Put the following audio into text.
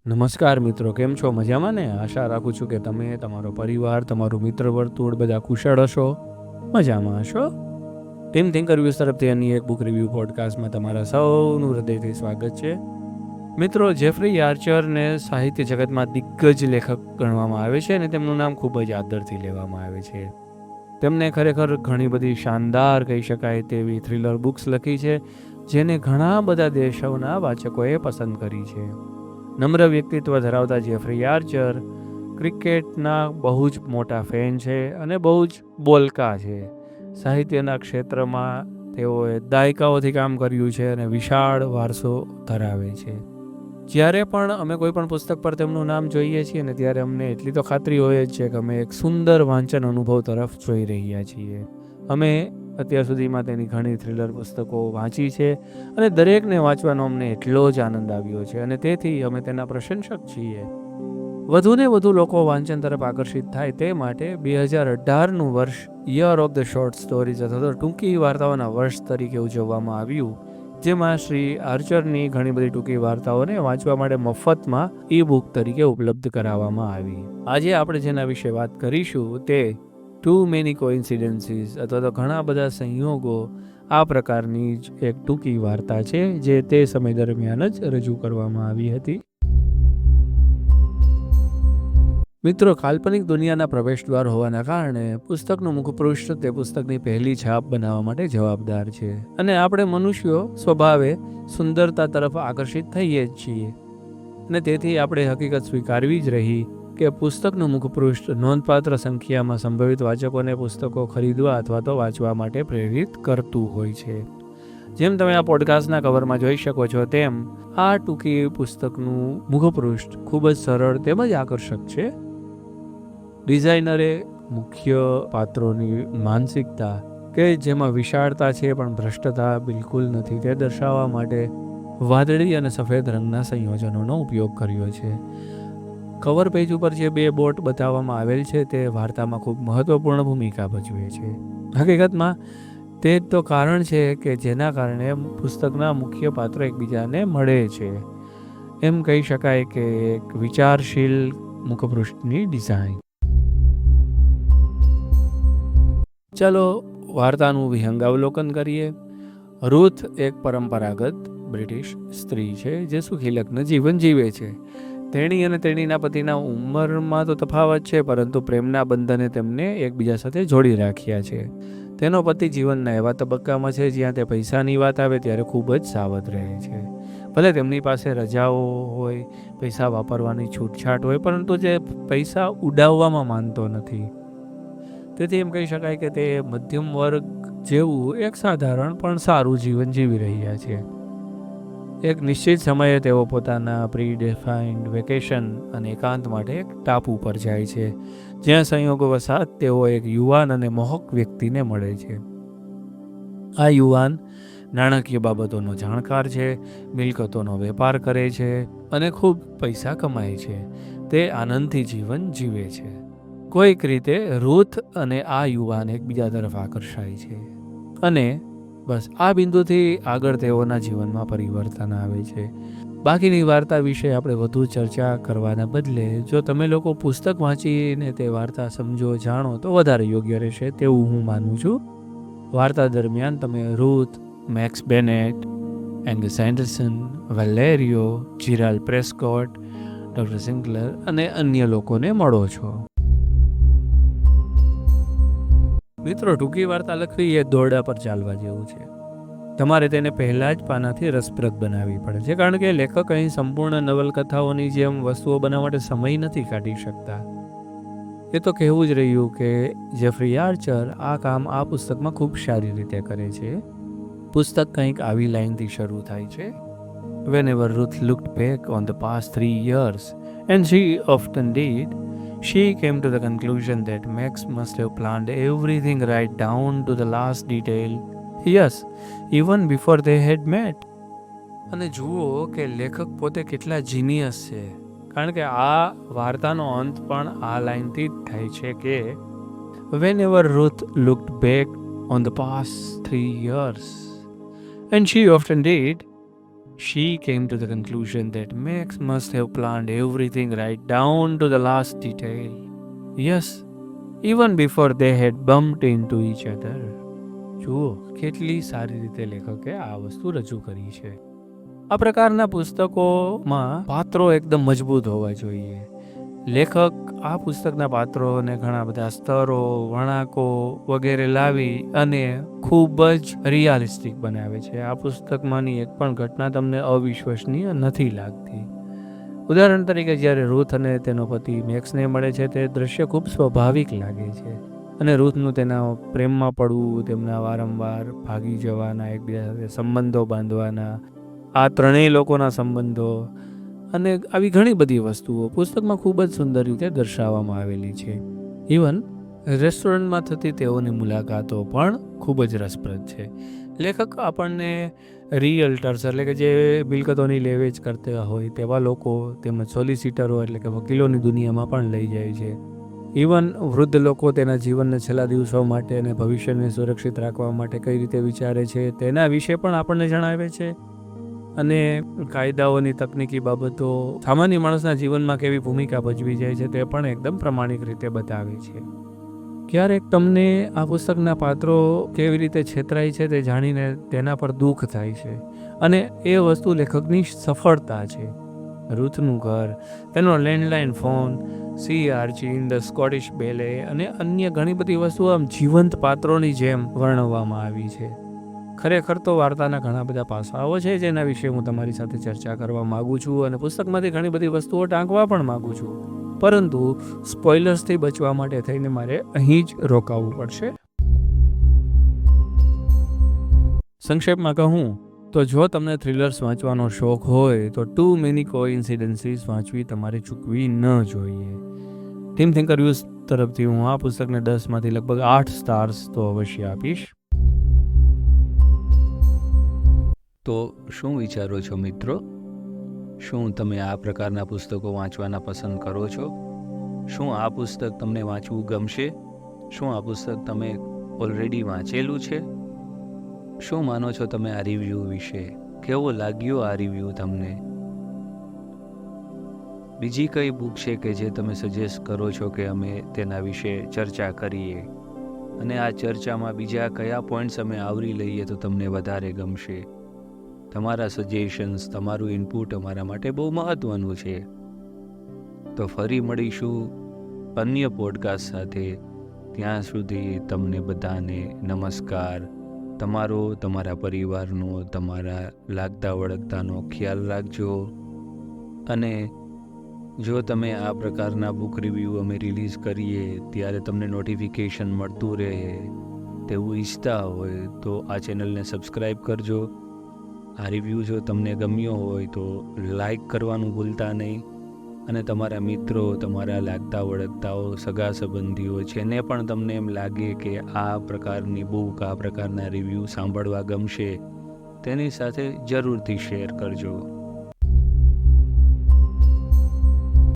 નમસ્કાર મિત્રો, કેમ છો? મજામાં ને? આશા રાખું છું કે તમે, તમારો પરિવાર, તમારું મિત્ર વર્તુળ બધા કુશળ હશો, મજામાં હશો. ટીમ થિંકર વ્યૂઝ તરફથી અન્ય એક બુક રિવ્યૂ પોડકાસ્ટમાં તમારા સૌનું હૃદયથી સ્વાગત છે. મિત્રો, જેફરી આર્ચરને સાહિત્ય જગતમાં દિગ્ગજ લેખક ગણવામાં આવે છે અને તેમનું નામ ખૂબ જ આદરથી લેવામાં આવે છે. તેમને ખરેખર ઘણી બધી શાનદાર કહી શકાય તેવી થ્રિલર બુક્સ લખી છે, જેને ઘણા બધા દેશોના વાચકોએ પસંદ કરી છે. નમ્ર વ્યક્તિત્વ ધરાવતા જેફરી આર્ચર ક્રિકેટના બહુ જ મોટા ફેન છે અને બહુ જ બોલકા છે. સાહિત્યના ક્ષેત્રમાં તેઓએ દાયકાઓથી કામ કર્યું છે અને વિશાળ વારસો ધરાવે છે. જ્યારે પણ અમે કોઈ પણ પુસ્તક પર તેમનું નામ જોઈએ છીએ ને ત્યારે અમને એટલી તો ખાતરી હોય જ છે કે અમે એક સુંદર વાંચન અનુભવ તરફ જોઈ રહ્યા છીએ. અમે અત્યાર સુધીમાં તેની ઘણી થ્રિલર પુસ્તકો વાંચી છે અને દરેકને વાંચવાનો અમને એટલો જ આનંદ આવ્યો છે અને તેથી અમે તેના પ્રશંસક છીએ. વધુને વધુ લોકો વાંચન તરફ આકર્ષિત થાય તે માટે 2018નું વર્ષ year of the short stories અથવા તો ટૂંકી વાર્તાઓના વર્ષ તરીકે ઉજવવામાં આવ્યું, જેમાં શ્રી આર્ચરની ઘણી બધી ટૂંકી વાર્તાઓને વાંચવા માટે મફતમાં ઈ બુક તરીકે ઉપલબ્ધ કરાવવામાં આવી. આજે આપણે જેના વિશે વાત કરીશું તે ટુ મેની કોઇન્સિડન્સીસ અથવા તો ઘણા બધા સંયોગો આ પ્રકારની જ એક ટૂંકી વાર્તા છે જે તે સમય દરમિયાન જ રજૂ કરવામાં આવી હતી. મિત્રો, કાલ્પનિક દુનિયાના પ્રવેશદ્વાર હોવાના કારણે પુસ્તકનું મુખપૃષ્ઠ તે પુસ્તકની પહેલી છાપ બનાવવા માટે જવાબદાર છે અને આપણે મનુષ્યો સ્વભાવે સુંદરતા તરફ આકર્ષિત થઈએ જ છીએ અને તેથી આપણે હકીકત સ્વીકારવી જ રહી કે પુસ્તકનું મુખપૃષ્ઠ નોંધપાત્ર સંખ્યામાં સંભવિત વાચકોને પુસ્તકો ખરીદવા અથવા તો વાંચવા માટે પ્રેરિત કરતું હોય છે. જેમ તમે આ પોડકાસ્ટના કવરમાં જોઈ શકો છો તેમ આ ટૂંકી પુસ્તકનું મુખપૃષ્ઠ ખૂબ જ સરળ તેમજ આકર્ષક છે. ડિઝાઇનરે મુખ્ય પાત્રોની માનસિકતા કે જેમાં વિશાળતા છે પણ ભ્રષ્ટતા બિલકુલ નથી તે દર્શાવવા માટે વાદળી અને સફેદ રંગના સંયોજનોનો ઉપયોગ કર્યો છે. કવર પેજ ઉપર જે બે બોટ બતાવવામાં આવેલ છે તે વાર્તામાં ખૂબ મહત્વપૂર્ણ ભૂમિકા ભજવે છે. હકીકતમાં તે તો કારણ છે કે જેના કારણે પુસ્તકના મુખ્ય પાત્રો એકબીજાને મળે છે. એમ કહી શકાય કે એક વિચારશીલ મુખપૃષ્ઠની ડિઝાઇન. ચાલો વાર્તાનું વિહંગાવલોકન કરીએ. રૂથ એક પરંપરાગત બ્રિટિશ સ્ત્રી છે જે સુખી લગ્ન જીવન જીવે છે. તેણી અને તેણીના પતિના ઉંમરમાં તો તફાવત છે, પરંતુ પ્રેમના બંધને તેમને એકબીજા સાથે જોડી રાખ્યા છે. તેનો પતિ જીવનના એવા તબક્કામાં છે જ્યાં તે પૈસાની વાત આવે ત્યારે ખૂબ જ સાવધ રહે છે. ભલે તેમની પાસે રજાઓ હોય, પૈસા વાપરવાની છૂટછાટ હોય, પરંતુ જે પૈસા ઉડાવવામાં માનતો નથી. તેથી એમ કહી શકાય કે તે મધ્યમ વર્ગ જેવું એક સાધારણ પણ સારું જીવન જીવી રહ્યા છે. એક નિશ્ચિત સમયે તેઓ પોતાના પ્રી-ડિફાઇન્ડ વેકેશન અને એકાંત માટે એક ટાપુ પર જાય છે, જ્યાં સંયોગવશાત તેઓ એક યુવાન અને મોહક વ્યક્તિને મળે છે. આ યુવાન નાણાકીય બાબતોનો જાણકાર છે, મિલકતોનો વેપાર કરે છે અને ખૂબ પૈસા કમાય છે. તે આનંદથી જીવન જીવે છે. કોઈક રીતે રૂથ અને આ યુવાન એકબીજા તરફ આકર્ષાય છે અને બસ આ બિંદુથી આગળ તેઓના જીવનમાં પરિવર્તન આવે છે. બાકીની વાર્તા વિશે આપણે વધુ ચર્ચા કરવાના બદલે જો તમે લોકો પુસ્તક વાંચીને તે વાર્તા સમજો, જાણો તો વધારે યોગ્ય રહેશે તેવું હું માનું છું. વાર્તા દરમિયાન તમે Ruth, Max Bennett, Angus Anderson, Valerio, Gerald Prescott, doctor Sinclair અને અન્ય લોકોને મળો છો. મિત્રો, ટૂંકી વાર્તા લખવી એ દોરડા પર ચાલવા જેવું છે. તમારે તેને પહેલા જ પાનાથી રસપ્રદ બનાવવી પડે છે, કારણ કે લેખક અહીં સંપૂર્ણ નવલકથાઓની જેમ વસ્તુઓ બનાવવા માટે સમય નથી કાઢી શકતા. એ તો કહેવું જ રહ્યું કે જેફરી આર્ચર આ કામ આ પુસ્તકમાં ખૂબ સારી રીતે કરે છે. પુસ્તક કંઈક આવી લાઈનથી શરૂ થાય છે. Whenever Ruth looked back on the past 3 years, and she often did, she came to the conclusion that Max must have planned everything right down to the last detail. Yes, even before they had met. અને જુઓ કે લેખક પોતે કેટલા genius છે, કારણ કે આ વાર્તાનો અંત પણ આ લાઈનથી જ થાય છે કે Whenever Ruth looked back on the past 3 years, and she often did, She came to the conclusion that Max must have planned everything right down to the last detail. Yes, even before they had bumped into each other. જુઓ કેટલી સારી રીતે લેખકે આ વસ્તુ રજૂ કરી છે. આ પ્રકારના પુસ્તકોમાં પાત્રો એકદમ મજબૂત હોવા જોઈએ. લેખક આ પુસ્તકના પાત્રોને ઘણા બધા સ્તરો, વળાંકો વગેરે લાવી અને ખૂબ જ રિયાલિસ્ટિક બનાવે છે. આ પુસ્તકમાંની એક પણ ઘટના તમને અવિશ્વસનીય નથી લાગતી. ઉદાહરણ તરીકે જ્યારે રૂથ અને તેનો પતિ મેક્સને મળે છે તે દ્રશ્ય ખૂબ સ્વાભાવિક લાગે છે અને રૂથનું તેના પ્રેમમાં પડવું, તેમના વારંવાર ભાગી જવાના, એકબીજા સાથે સંબંધો બાંધવાના, આ ત્રણેય લોકોના સંબંધો અને આવી ઘણી બધી વસ્તુઓ પુસ્તકમાં ખૂબ જ સુંદર રીતે દર્શાવવામાં આવેલી છે. ઇવન રેસ્ટોરન્ટમાં થતી તેઓની મુલાકાતો પણ ખૂબ જ રસપ્રદ છે. લેખક આપણને રિયલ્ટર્સ એટલે કે જે મિલકતોની લેવેચ કરતા હોય તેવા લોકો તેમજ સોલિસિટરો એટલે કે વકીલોની દુનિયામાં પણ લઈ જાય છે. ઇવન વૃદ્ધ લોકો તેના જીવનના છેલ્લા દિવસો માટે અને ભવિષ્યને સુરક્ષિત રાખવા માટે કઈ રીતે વિચારે છે તેના વિશે પણ આપણને જણાવે છે. અને કાયદાઓની તકનીકી બાબતો સામાન્ય માણસના જીવનમાં કેવી ભૂમિકા ભજવી જાય છે તે પણ એકદમ પ્રમાણિક રીતે બતાવે છે. ક્યારેક તમને આ પુસ્તકના પાત્રો કેવી રીતે છેતરાય છે તે જાણીને તેના પર દુઃખ થાય છે અને એ વસ્તુ લેખકની સફળતા છે. રૂથનું ઘર, તેનો landline phone, sea urchin, the Scottish ballet અને અન્ય ઘણી બધી વસ્તુઓ આમ જીવંત પાત્રોની જેમ વર્ણવવામાં આવી છે. ખરેખર તો વાર્તાના ઘણા બધા પાસાઓ છે જેના વિશે હું તમારી સાથે ચર્ચા કરવા માગું છું અને પુસ્તકમાંથી ઘણી બધી વસ્તુઓ ટાંકવા પણ માગું છું, પરંતુ સ્પોઇલર્સથી બચવા માટે થઈને મારે અહીં જ રોકાવું પડશે. સંક્ષેપમાં કહું તો જો તમને થ્રિલર્સ વાંચવાનો શોખ હોય તો ટુ મેની કોઇન્સિડન્સીસ વાંચવી તમારે ચૂકવી ન જોઈએ. ટીમ થિંકર વ્યૂઝ તરફથી હું આ પુસ્તકને 10માંથી લગભગ 8 સ્ટાર્સ તો અવશ્ય આપીશ. તો શું વિચારો છો મિત્રો? શું તમે આ પ્રકારના પુસ્તકો વાંચવાના પસંદ કરો છો? શું આ પુસ્તક તમને વાંચવું ગમશે? શું આ પુસ્તક તમે ઓલરેડી વાંચેલું છે? શું માનો છો તમે આ રિવ્યૂ વિશે? કેવો લાગ્યો આ રિવ્યૂ તમને? બીજી કઈ બુક છે કે જે તમે સજેસ્ટ કરો છો કે અમે તેના વિશે ચર્ચા કરીએ? અને આ ચર્ચામાં બીજા કયા પોઈન્ટ્સ અમે આવરી લઈએ તો તમને વધારે ગમશે? તમારા સજેશન્સ, તમારું ઇનપુટ અમારા માટે બહુ મહત્ત્વનું છે. તો ફરી મળીશું અન્ય પોડકાસ્ટ સાથે. ત્યાં સુધી તમને બધાને નમસ્કાર. તમારા પરિવારનો, તમારા લાગતા વળગતાનો ખ્યાલ રાખજો. અને જો તમે આ પ્રકારના બુક રિવ્યૂ અમે રિલીઝ કરીએ ત્યારે તમને નોટિફિકેશન મળતું રહે તેવું ઈચ્છતા હોય તો આ ચેનલને સબસ્ક્રાઈબ કરજો. આ રિવ્યૂ જો તમને ગમ્યો હોય તો લાઈક કરવાનું ભૂલતા નહીં અને તમારા મિત્રો, તમારા લાગતા વળગતાઓ, સગા સંબંધીઓ જેને પણ તમને એમ લાગે કે આ પ્રકારની બુક, આ પ્રકારના રિવ્યૂ સાંભળવા ગમશે તેની સાથે જરૂરથી શેર કરજો.